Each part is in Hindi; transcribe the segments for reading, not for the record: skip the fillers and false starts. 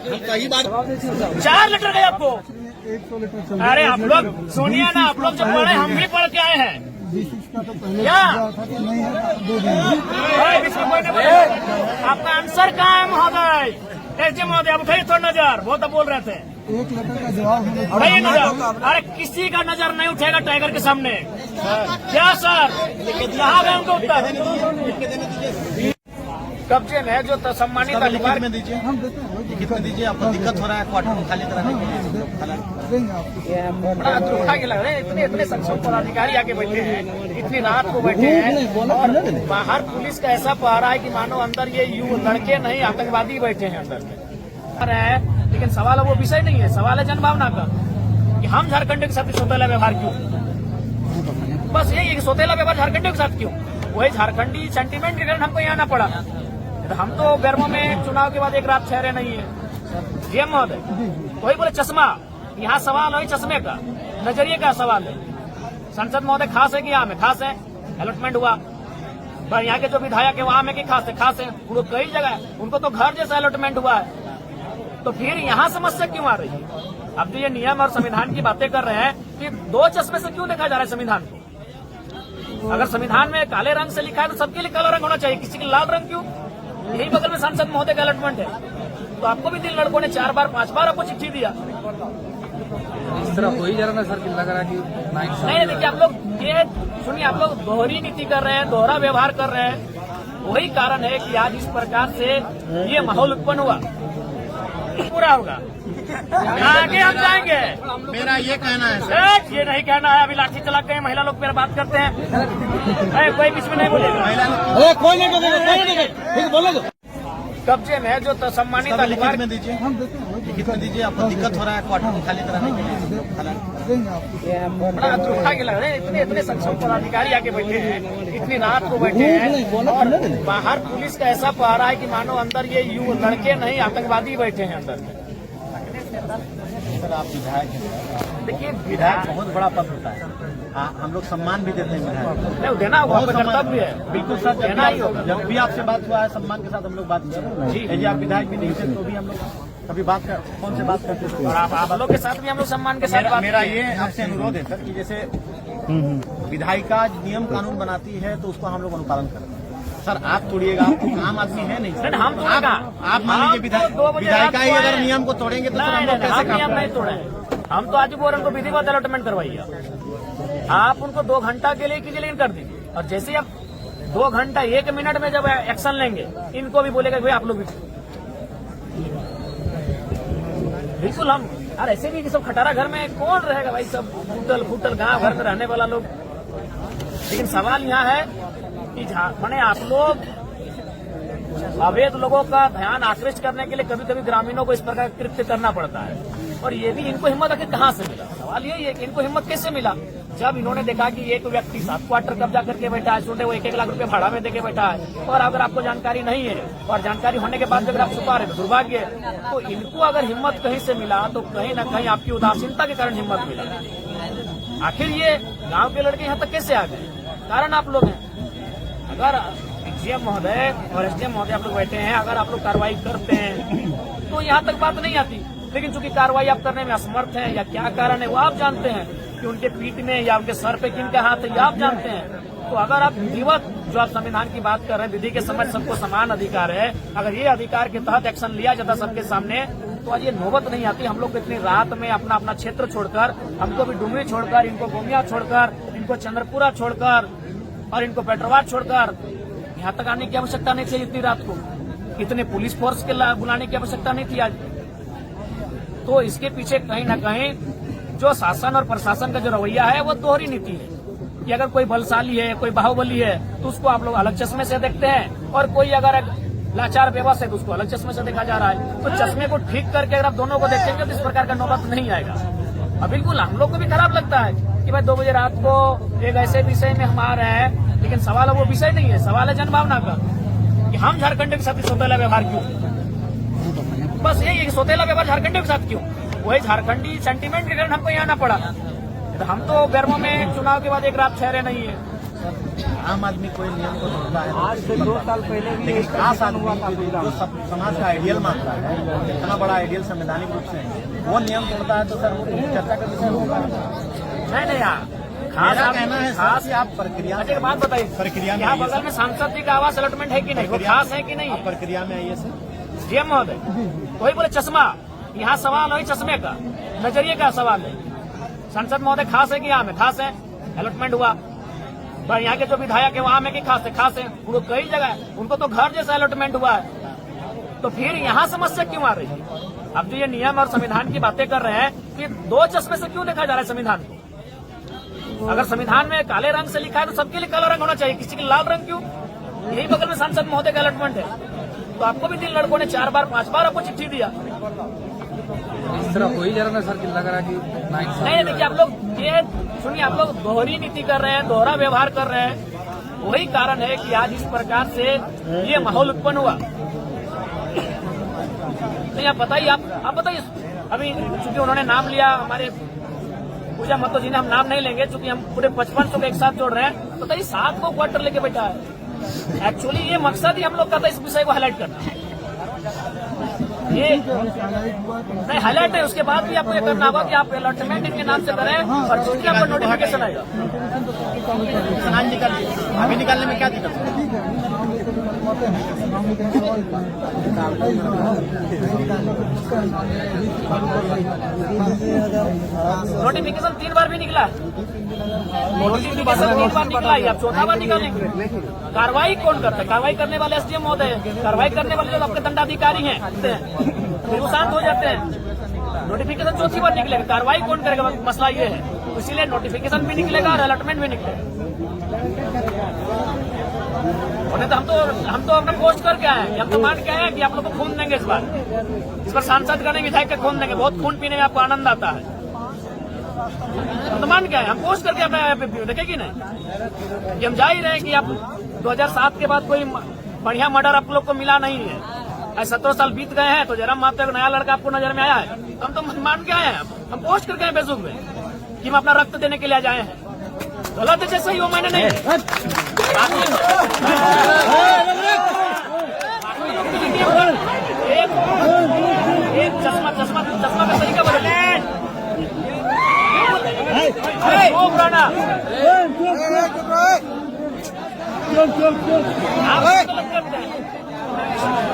सही बात। 4 लीटर गए आपको। अरे आप लोग सुनिए ना, आप लोग जब पढ़े हम भी पढ़ के आए हैं क्या? आपका आंसर कहाँ है महोदय? ऐसे महोदय आप उठाइए थोड़ा नजर, वो तो बोल रहे थे 1 लीटर का जवाब उठाइए नजर। अरे किसी का नजर नहीं उठेगा टाइगर के सामने। क्या सर कहाँ गए उनको उत्तर? कब्जे में जो सम्मानित अधिकार में दीजिए, हम लिखित में दीजिए। आपको दिक्कत हो रहा है क्वार्टर को खाली कराने के लिए? बड़ा दुखा के लग रहे हैं। इतने सक्षम पदाधिकारी आके बैठे हैं, इतनी रात को बैठे हैं और बाहर पुलिस का ऐसा पहरा है कि मानो अंदर ये लड़के नहीं आतंकवादी बैठे हैं अंदर में। लेकिन सवाल वो विषय नहीं है, सवाल है जनभावना का कि हम झारखंड के साथ सौतेला व्यवहार क्यों? बस यही है कि सौतेला व्यवहार झारखंड के साथ क्यों? वही झारखंडी सेंटीमेंट के कारण हमको यहाँ आना पड़ा। हम तो बेरमो में चुनाव के बाद एक रात ठहरे नहीं है। जी महोदय, वही बोले चश्मा, यहाँ सवाल है चश्मे का, नजरिए का सवाल है। संसद महोदय खास है कि यहाँ में खास है, अलॉटमेंट हुआ। पर यहाँ के जो विधायक है वहाँ में कि खास है, उनको कई जगह उनको तो घर जैसा अलॉटमेंट हुआ है। तो फिर यहाँ समस्या क्यों आ रही है? अब तो ये नियम और संविधान की बातें कर रहे हैं कि 2 चश्मे से क्यों देखा जा रहा है संविधान को? अगर संविधान में काले रंग से लिखा है तो सबके लिए काला रंग होना चाहिए, किसी के लाल रंग क्यों? यही बगल में सांसद महोदय का अलॉटमेंट है, तो आपको भी 3 लड़कों ने 4 बार 5 बार आपको चिट्ठी दिया। इस तरह हो ही जा रहा है सर, कि लग रहा है कि नहीं। देखिए आप लोग ये सुनिए, आप लोग दोहरी नीति कर रहे हैं, दोहरा व्यवहार कर रहे हैं। वही कारण है कि आज इस प्रकार से ये माहौल उत्पन्न हुआ। पूरा होगा, आगे हम जाएंगे। मेरा ये कहना है सर, ये नहीं कहना है। अभी लाठी चला के महिला लोग पर बात करते हैं, कोई बीच में नहीं बोलेगा, कोई नहीं बोलेगा। कब्जे में जो सम्मानित अधिकार में दीजिए, हम लिखित में दीजिए। आपको दिक्कत हो रहा है क्वार्टर को खाली कराने के लिए? बड़ा दुखा के लग रहे हैं। इतने सक्षम पदाधिकारी आके बैठे हैं, इतनी रात को बैठे हैं और बाहर पुलिस का ऐसा पहरा है कि मानो अंदर ये लड़के नहीं आतंकवादी बैठे हैं अंदर में। सर आप विधायक हैं, देखिए विधायक बहुत बड़ा पद होता है, हम लोग सम्मान भी देते हैं विधायक। नहीं देना होगा, कर्तव्य है। बिल्कुल सर, देना ही होगा। जब भी आपसे बात हुआ है सम्मान के साथ हम लोग बात कर रहे हैं। यदि आप विधायक भी नहीं थे तो भी हम लोग कभी बात कर फोन से बात करते थे, और आप लोग के साथ भी हम लोग सम्मान के साथ बात। मेरा ये आपसे अनुरोध है सर कि जैसे विधायिका नियम कानून बनाती है तो उसको हम लोग अनुपालन करते हैं। सर आप तोड़िएगा, आप आम आदमी है नहीं सर, हम आप मान लीजिए विधायिका ही अगर नियम को तोड़ेंगे तो हम लोग कैसे काम नहीं तोड़े? हम तो आज बोल रहे उनको विधिवत अलॉटमेंट करवाइए। आप उनको 2 घंटा के लिए कीजिए, लेकिन कर दीजिए। और जैसे ही आप 2 घंटा 1 मिनट में जब एक्शन लेंगे, इनको भी बोलेगा भाई आप लोग भी बिल्कुल। हम और ऐसे भी सब खटारा घर में कौन रहेगा भाई, सब फूटल गांव घर में रहने वाला लोग। लेकिन सवाल यहाँ है कि मैंने आप लोग अवैध लोगों का ध्यान आकृष्ट करने के लिए कभी कभी ग्रामीणों को इस प्रकार कृत्य करना पड़ता है। और ये भी इनको हिम्मत आखिर कहाँ से मिला? सवाल यही है कि इनको हिम्मत कैसे मिला? जब इन्होंने देखा कि एक व्यक्ति 7 क्वार्टर कब्जा करके बैठा है, छोटे वो 1-1 लाख रुपए भाड़ा में देके बैठा है, और अगर आपको जानकारी नहीं है और जानकारी होने के बाद अगर आप छुपा रहे तो दुर्भाग्य है। तो इनको अगर हिम्मत कहीं से मिला तो कहीं न कहीं आपकी उदासीनता के कारण हिम्मत मिला। आखिर ये गाँव के लड़के यहाँ तक कैसे आ गए? कारण आप लोग हैं। अगर सीएम महोदय और एसडीएम महोदय आप लोग बैठे हैं, अगर आप लोग कार्रवाई करते हैं तो यहाँ तक बात नहीं आती। लेकिन चूंकि कार्रवाई आप करने में असमर्थ हैं या क्या कारण है वो आप जानते हैं, कि उनके पीठ में या उनके सर पे किनका हाथ है ये आप जानते हैं। तो अगर आप विधिवत जो आप संविधान की बात कर रहे हैं, विधि के समझ सबको समान अधिकार है, अगर ये अधिकार के तहत एक्शन लिया जाता सबके सामने तो आज ये नौबत नहीं आती। हम लोग इतनी रात में अपना अपना क्षेत्र छोड़कर, हमको भी डुमरी छोड़कर, इनको गोमिया छोड़कर, इनको चंद्रपुरा छोड़कर और इनको पेट्रोवार छोड़कर यहाँ तक आने की आवश्यकता नहीं थी। इतनी रात को इतने पुलिस फोर्स के बुलाने की आवश्यकता नहीं थी आज। तो इसके पीछे कहीं न कहीं जो शासन और प्रशासन का जो रवैया है वो दोहरी नीति है कि अगर कोई बलशाली है, कोई बाहुबली है तो उसको आप लोग अलग चश्मे से देखते हैं, और कोई अगर लाचार बेबस है तो उसको अलग चश्मे से देखा जा रहा है। तो चश्मे को ठीक करके अगर आप दोनों को देखेंगे तो इस प्रकार का नौबत नहीं आएगा। और बिल्कुल हम लोग को भी खराब लगता है कि भाई 2 बजे रात को एक ऐसे विषय में हम आ रहे हैं, लेकिन सवाल वो विषय नहीं है, सवाल है जनभावना का कि हम झारखंड के साथ सौतेला व्यवहार क्यों? बस यही है कि सौतेला व्यवहार झारखंड के साथ क्यों? वही झारखंडी सेंटीमेंट के कारण हमको यहाँ आना पड़ा। हम तो बेरमो में चुनाव के बाद एक रात ठहरे नहीं है। आम आदमी कोई नियम को तोड़ता है आज से 2 साल पहले भी लेकिन खास आदमी जो समाज का आइडियल मानता है, इतना बड़ा आइडियल संवैधानिक रूप से वो नियम तोड़ता है, तो सर वो चर्चा का विषय होगा। नहीं यार, मेरा कहना है सर कि आप प्रक्रिया एक बात बताइए, प्रक्रिया में यहाँ आइए बगल में सांसद जी का आवास अलॉटमेंट है कि नहीं, वो खास है कि नहीं आप है? प्रक्रिया में आइए सर। सीएम महोदय वही बोले चश्मा, यहाँ सवाल वही चश्मे का, नजरिए का सवाल है। सांसद महोदय खास है कि यहाँ में खास है, अलॉटमेंट हुआ, पर यहाँ के जो विधायक है वहाँ में कि खास है, खास है, उनको कई जगह है, उनको तो घर जैसा अलॉटमेंट हुआ है, तो फिर यहाँ समस्या क्यों आ रही है? अब जो ये नियम और संविधान की बातें कर रहे हैं, कि 2 चश्मे से क्यों देखा जा रहा है संविधान को? अगर संविधान में काले रंग से लिखा है तो सबके लिए काला रंग होना चाहिए, किसी के लाल रंग क्यों? यही बगल में सांसद महोदय का अलॉटमेंट है, तो आपको भी 3 लड़कों ने 4 बार 5 बार आपको चिट्ठी दिया। इस तरह हो ही जा रहा है सर कि लग रहा है कि नहीं देखिए, आप लोग ये सुनिए, आप लोग दोहरी नीति कर रहे हैं, दोहरा व्यवहार कर रहे हैं, वही कारण है कि आज इस प्रकार से ये माहौल उत्पन्न हुआ। नहीं आप बताइए, आप बताइए, अभी चूंकि उन्होंने नाम लिया हमारे पूजा महतो जी ने, हम नाम नहीं लेंगे चूंकि हम पूरे 5500 को एक साथ जोड़ रहे हैं, बताइए 7 को क्वार्टर लेके बैठा है। एक्चुअली ये मकसद ही हम लोग का था इस विषय को हाईलाइट करना, ये नहीं हाईलाइट है। उसके बाद भी आपको ये करना होगा कि आप अलॉटमेंट इनके नाम से करें और जिसकी आपको नोटिफिकेशन आएगा। सनान निकाल अभी निकालने में क्या दिक्कत है? नोटिफिकेशन 3 बार भी निकला, नोटिफिकेशन 3 बार निकला ही, आप 4था बार निकालेंगे। कार्रवाई कौन करता है? कार्रवाई करने वाले एसडीएम महोदय, कार्रवाई करने वाले जो आपके दंडाधिकारी हैं फिर वो शांत हो जाते हैं। नोटिफिकेशन 4थी बार निकलेगा, कार्रवाई कौन करेगा? मसला ये है, इसीलिए नोटिफिकेशन भी निकलेगा और अलॉटमेंट भी निकलेगा। तो हम तो अपना पोस्ट करके आए, हम तो मान के आए कि आप लोग को खून देंगे इस बार सांसद का नहीं विधायक का खून देंगे, बहुत खून पीने में आपको आनंद आता है, हम तो मान के आए, हम पोस्ट करके अपना देखेगी नहीं कि हम जा ही रहे कि आप 2007 के बाद कोई बढ़िया मर्डर आप लोग को मिला नहीं है, 17 साल बीत गए हैं, तो जयराम माता का नया लड़का आपको नजर में आया है, हम तो मान के आए हैं, हम पोस्ट करके आए फेसबुक में कि हम अपना रक्त देने के लिए जाए हैं। गलत है जैसे ही वो मैंने नहीं एक चश्मा का तरीका बदले पुराना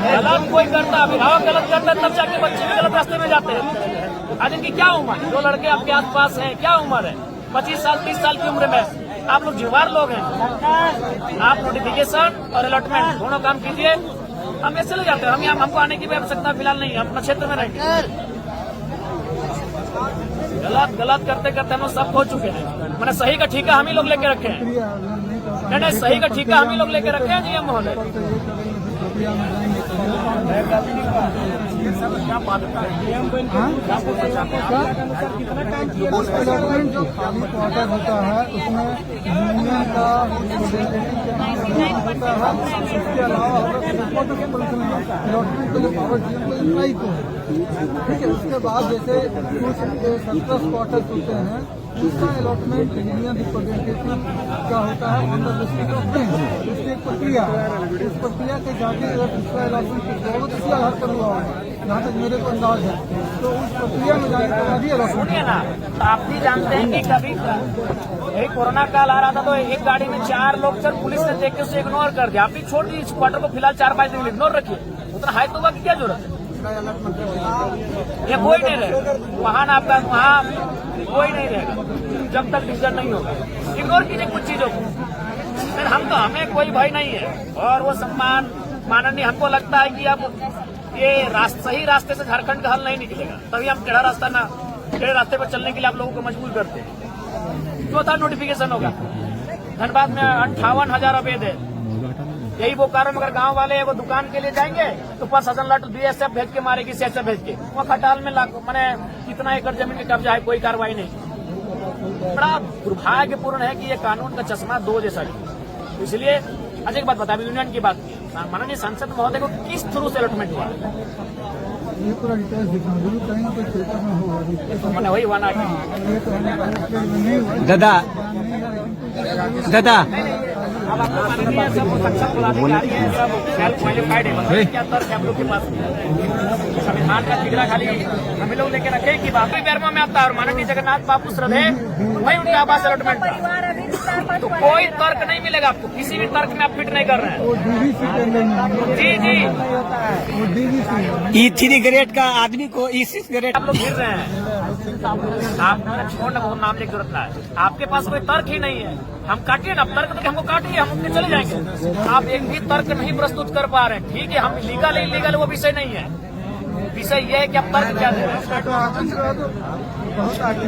गलत कोई करता, अभिभावक गलत करता है तब जाके बच्चे भी गलत रास्ते में जाते हैं। आज इनकी क्या उम्र, जो लड़के आपके आसपास हैं क्या उम्र है? 25 साल 30 साल की उम्र में आप लोग जुवार लोग हैं। आप नोटिफिकेशन और अलॉटमेंट दोनों काम कीजिए, हम ऐसे चले जाते हैं, हम यहाँ हमको आने की भी आवश्यकता फिलहाल नहीं है, हम अपना क्षेत्र में रहेंगे। गलत करते करते हम लोग सब खो चुके हैं, मैंने सही का ठेका हम ही लोग लेके रखे हैं। नहीं सही का ठेका हम ही लोग लेके रखे हैं जीएम महोदय। क्या बात है? जो खाली क्वार्टर होता है उसमें यूनियन का होता है, उसके अलावा अलॉटमेंट के जो पावर सीएम को ठीक है। उसके बाद जैसे कुछ सरप्लस क्वार्टर होते हैं उसका अलॉटमेंट यूनियन रिप्रेजेंटेटिव का होता है अंडर डिस्ट्रिक्ट ऑफ बैंक। उसकी एक प्रक्रिया है, उस प्रक्रिया के जाके अगर उसका अलॉटमेंट बहुत इसी आधार पर हुआ होगा जहाँ तक मेरे को अंदाज है, तो उस प्रक्रिया में जाने के बाद ही अलॉटमेंट सुनिए ना, आप भी जानते हैं कि कभी यही कोरोना काल आ रहा था तो एक गाड़ी में 4 लोग सर पुलिस ने देख के उसे इग्नोर कर दिया। आप भी छोड़ दी इस क्वार्टर को फिलहाल 4-5 दिन इग्नोर रखिए, उतना हाई तो की क्या जरूरत है? ये कोई नहीं रहेगा वहाँ ना, आपका वहाँ कोई नहीं रहेगा जब तक डिसीजन नहीं होगा। इग्नोर कीजिए कुछ चीजों को, फिर हम तो हमें कोई भय नहीं है और वो सम्मान माननीय। हमको लगता है कि अब ये सही रास्ते से झारखंड का हल नहीं निकलेगा, तभी हम टेढ़े रास्ते पर चलने के लिए आप लोगों को मजबूर करते हैं। चौथा नोटिफिकेशन होगा, धनबाद में 58,000 अवैध है, यही बोकारो में अगर गांव वाले वो दुकान के लिए जाएंगे तो प्रशासन लट बीएसएफ भेज के मारेगी, सीएसएफ भेज के। वो खटाल में मैंने कितना एकड़ जमीन का कब्जा है, कोई कार्रवाई नहीं। बड़ा दुर्भाग्यपूर्ण है कि ये कानून का चश्मा 2 जैसा है। इसलिए अच्छा एक बात बता, यूनियन की बात की, माननीय सांसद महोदय को किस थ्रू से अलॉटमेंट हुआ? ये पूरा डिटेल्स दिखा जरूर कहीं ना कोई क्षेत्र में होगा, मैंने वही दादा अब आप लोग मानेंगे सब सक्षम पदाधिकारी है, सब सेल्फ क्वालिफाइड है, बताइए क्या तर्क है आप लोग के पास? संविधान का ठिकरा खाली हम लोग लेके रखे कि बापरी बैरमा में आता है और माननीय जगन्नाथ बापू श्रद्धे वही उनका आवास अलॉटमेंट था। तो कोई तर्क नहीं मिलेगा आपको, किसी भी तर्क में आप फिट नहीं कर रहे हैं। वो डीवीसी के अंदर में जी जी, वो डीवीसी E3 ग्रेड का आदमी को E6 ग्रेड आप लोग गिर रहे हैं। आप छोड़ना, वो नाम लेकर जरूरत ना है। आपके पास कोई तर्क ही नहीं है। हम काटिए ना, तर्क देके हमको काटिए, हम उनके चले जाएंगे। आप एक भी तर्क नहीं प्रस्तुत कर पा रहे हैं। ठीक है, हम लीगल इलीगल वो विषय नहीं है, विषय ये है कि आप तर्क क्या दे रहे हैं। बहुत आगे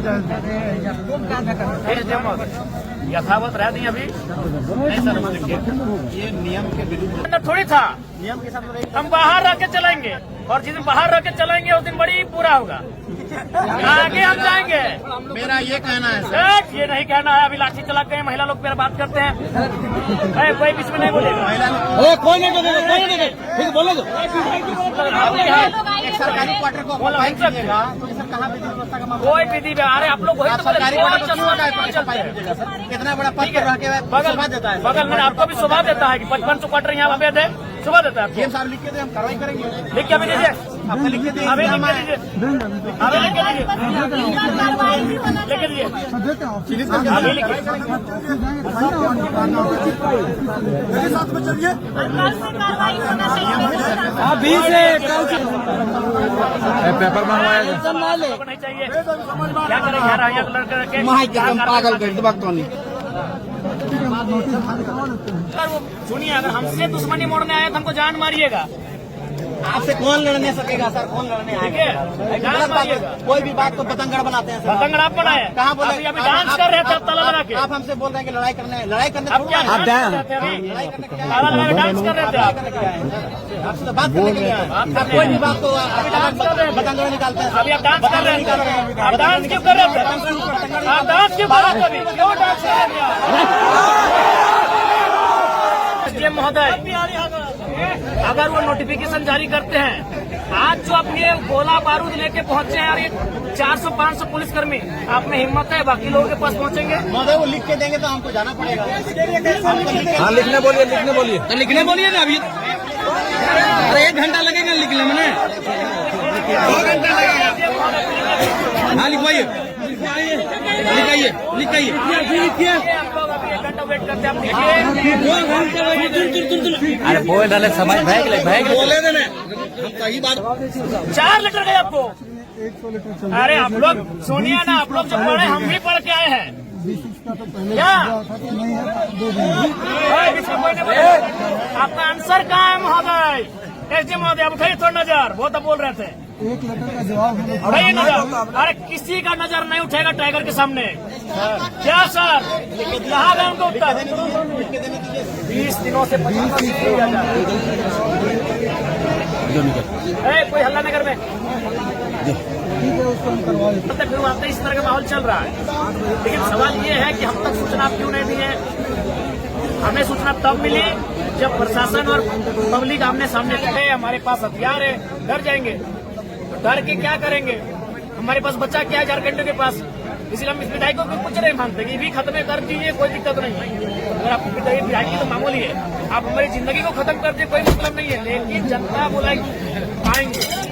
यथावत रह दी अभी नहीं सर, ये नियम के विरुद्ध, अंदर थोड़ी था। नियम के साथ रहेगी। हम बाहर रह के चलेंगे और जिस दिन बाहर रह के चलेंगे उस दिन बड़ी पूरा होगा, आगे हम जाएंगे। मेरा ये कहना है सर, सेठ, ये नहीं कहना है। अभी लाठी चला गए, महिला लोग पे बात करते हैं। कोई बीच में नहीं बोलेगा। कोई नहीं फिर बोलो तो। एक सरकारी क्वार्टर को ऑक्युपाई कीजिएगा तो ये सर कहाँ विधि व्यवस्था का मामला? कोई विधि व्यवहार है, आप लोग वही तो बोले, सरकारी कोई क्वार्टर चश्मा क्यों नहीं ऑक्युपाई चलते हैं। कीजिएगा सर? कितना बड़ा पद ठीक पर है, रह के बगल शोभा देता है। बगल में आपको भी शोभा देता है कि 55 क्वार्टर यहाँ अवैध है, शोभा देता है आपको। डीएम साहब लिख के दे, हम कार्रवाई करेंगे। लिख के अभी दीजिए, आपने लिख के दिए, अभी लिख हम के आए। दीजिए, अभी लिख के दीजिए, लिख के दीजिए, देते हैं अभी लिख के अभी से कल से पेपर मंगवाया आपको नहीं चाहिए। क्या करें, घर आया लड़के रखे पागल कर दो वक्त नहीं। सर, वो सुनिए, अगर हमसे दुश्मनी मोड़ने आए तो हमको जान मारिएगा। आपसे कौन लड़ने सकेगा सर? कौन लड़ने ठीक आएगा? है, जान मारिएगा। कोई भी बात को पतंगड़ बनाते हैं सर। पतंगड़ आप बनाए, कहाँ बोले? अभी डांस कर रहे थे आप ताला लगा के। आप हमसे बोल रहे हैं कि लड़ाई करने अब क्या थोड़ा डांस कर रहे थे अभी? लड़ाई करने क्या है? ताला लगा के डांस कर रहे थे आप। आपसे तो बात करने के लिए आए हैं। आप कोई भी बात को पतंगड़ निकालते हैं। अभी आप डांस कर रहे थे, आप डांस क्यों कर रहे थे? आप डांस क्यों कर रहे थे? अभी क्यों डांस कर रहे थे आप? डीएम महोदय, अगर वो नोटिफिकेशन जारी करते हैं, आज जो अपने गोला बारूद लेके पहुंचे हैं और ये 400-500 पुलिसकर्मी, आप में हिम्मत है बाकी लोगों के पास पहुंचेंगे? महोदय वो लिख के देंगे तो हमको जाना पड़ेगा। हाँ लिखने बोलिए तो लिखने बोलिए ना अभी। तो 1 घंटा लगेगा लिखने में ना। 2 घंटा लगेगा। हाँ लिखवाइए, लिखाइए लिखाइए। हम लोग अभी 1 घंटा वेट करते हैं, आप लिखिए। अरे बोल रहे समझ भाग बोले थे ना हम सही बात। 4 लेटर गए आपको। 100 लीटर चल अरे आप लोग सुनिए ना, आप लोग जो पढ़े हम भी पढ़ के आए हैं। का तो पहले क्या? था कि नहीं है, दे देंगे। आपका आंसर कहाँ है महोदय? एसडी महोदय, आप उठाइए थोड़ा नजर, वो तो बोल रहे थे। 1 लेटर का जवाब हम लोग उठाइए नजर। अरे किसी का नजर नहीं उठेगा टाइगर के सामने। क्या सर, कहाँ गए उनको उत्तर? 20 दिनों से 50 किया जा रहा है। कोई हल्ला नगर में ठीक है, उसको हम करवा देते तब तक फिर वहाँ पे इस तरह का माहौल चल रहा है। लेकिन सवाल ये है कि हम तक सूचना आप क्यों नहीं दी है? हमें सूचना तब मिली जब प्रशासन और पब्लिक आमने सामने खड़े, हमारे पास हथियार है, डर जाएंगे। डर के क्या करेंगे? हमारे पास बच्चा क्या है झारखंड के पास, इसलिए हम इस विधायकों को कुछ नहीं मानते कि भी खत्म कर दीजिए, कोई दिक्कत नहीं है। अगर आप विधायकी तो मामूली है, आप हमारी जिंदगी को खत्म कर दीजिए, कोई मतलब नहीं है। लेकिन जनता बोला पाएंगे।